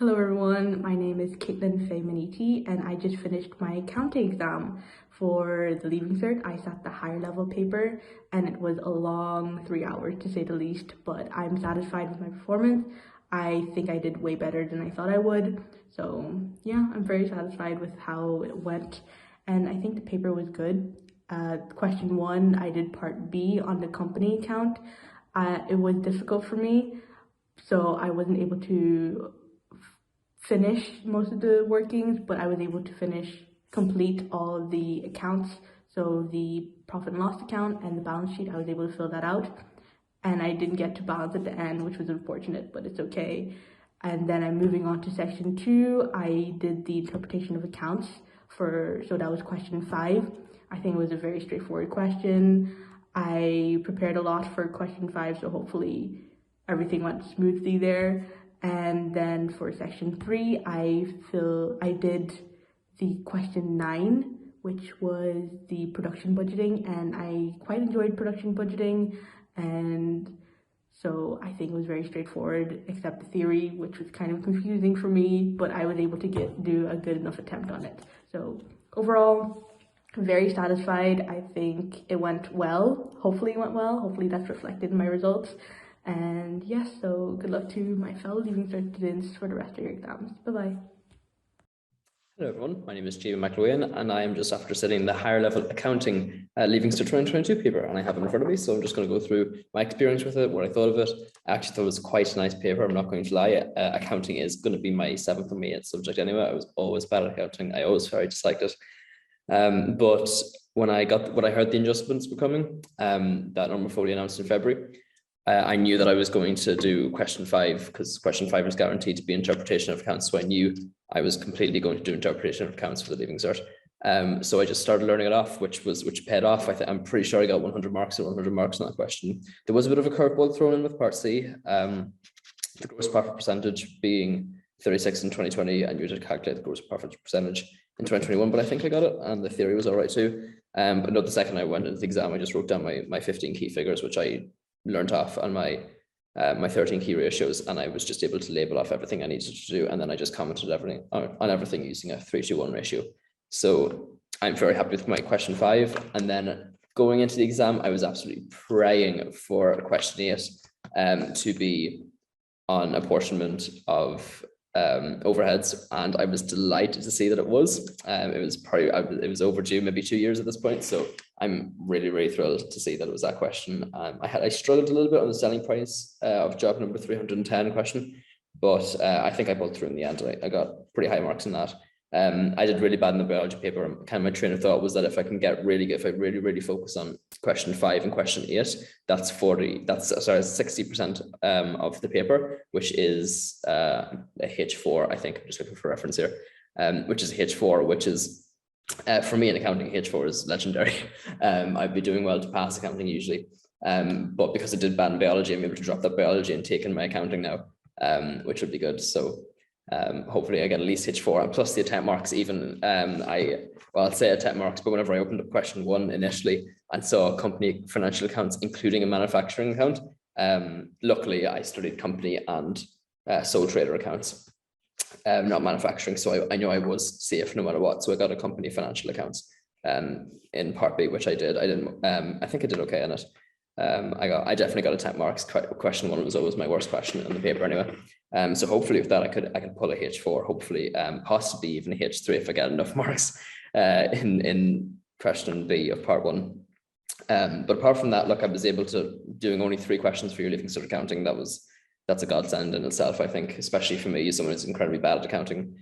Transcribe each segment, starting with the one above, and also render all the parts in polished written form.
Hello everyone, my name is Caitlin Faymaniti and I just finished my accounting exam for the Leaving Cert. I sat the higher level paper and it was a long 3 hours to say the least, but I'm satisfied with my performance. I think I did way better than I thought I would. So yeah, I'm very satisfied with how it went and I think the paper was good. Question one, I did part B on the company account. It was difficult for me, so I wasn't able to finish most of the workings, but I was able to complete all of the accounts. So the profit and loss account and the balance sheet, I was able to fill that out. And I didn't get to balance at the end, which was unfortunate, but it's okay. And then I'm moving on to section two. I did the interpretation of accounts so that was question 5. I think it was a very straightforward question. I prepared a lot for question 5, so hopefully everything went smoothly there. And then for section 3, I did the question 9, which was the production budgeting, and I quite enjoyed production budgeting, and so I think it was very straightforward, except the theory, which was kind of confusing for me, but I was able to do a good enough attempt on it. So overall, very satisfied. I think it went well. Hopefully it went well. Hopefully that's reflected in my results. And yes, so good luck to my fellow Leaving Cert students for the rest of your exams. Bye-bye. Hello everyone, my name is Jamie McLuhan and I am just after sitting the higher level accounting Leaving Cert 2022 paper, and I have it in front of me, so I'm just going to go through my experience with it, what I thought of it. I actually thought it was quite a nice paper, I'm not going to lie. Accounting is going to be my 7th and 8th subject anyway. I was always bad at accounting, I always very disliked it. But when I heard the adjustments were coming, that number 40 announced in February, I knew that I was going to do question 5 because question 5 was guaranteed to be interpretation of accounts. So I knew I was completely going to do interpretation of accounts for the Leaving Cert. So I just started learning it off, which paid off. I'm pretty sure I got 100 marks on that question. There was a bit of a curveball thrown in with part C, the gross profit percentage being 36 in 2020, and you had to calculate the gross profit percentage in 2021, but I think I got it, and the theory was all right too. But no, the second I went into the exam, I just wrote down my 15 key figures, which I learned off on my 13 key ratios, and I was just able to label off everything I needed to do, and then I just commented on everything using a 3:1 ratio. So I'm very happy with my question 5. And then going into the exam, I was absolutely praying for question 8 to be on apportionment of overheads, and I was delighted to see that it was. It was overdue, maybe 2 years at this point, so I'm really thrilled to see that it was that question. I struggled a little bit on the selling price of job number 310 question, but I think I pulled through in the end. I got pretty high marks in that. I did really bad in the biology paper. Kind of my train of thought was that if I really focus on question 5 and question 8, that's 60% of the paper, which is a H4. I think I'm just looking for reference here, which is a H4, which is for me in accounting, H4 is legendary. I'd be doing well to pass accounting usually, but because I did bad in biology, I'm able to drop that biology and take in my accounting now, which would be good. So hopefully I get at least H4 and plus the attempt marks. Even I'll say attempt marks, but whenever I opened up question 1 initially and saw company financial accounts including a manufacturing account, luckily I studied company and sole trader accounts, not manufacturing, so I knew I was safe no matter what. So I got a company financial accounts in part B, which I did. I think I did okay in it. I definitely got attempt marks. Question 1 was always my worst question in the paper anyway. So hopefully with that I could pull a H4, hopefully possibly even a H3 if I get enough marks in question B of part 1. But apart from that, look, I was able to doing only 3 questions for your Leaving Cert accounting. That's a godsend in itself, I think, especially for me, someone who's incredibly bad at accounting.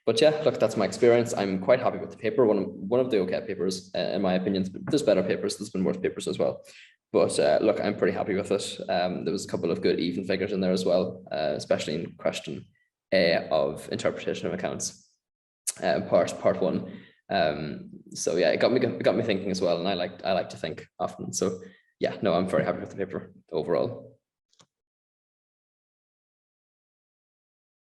But yeah, look, that's my experience. I'm quite happy with the paper. One of the okay papers, in my opinion. There's better papers, there's been worse papers as well. But look, I'm pretty happy with it. There was a couple of good even figures in there as well, especially in question A of interpretation of accounts, part 1. So yeah, it got me thinking as well, and I like to think often. So yeah, no, I'm very happy with the paper overall.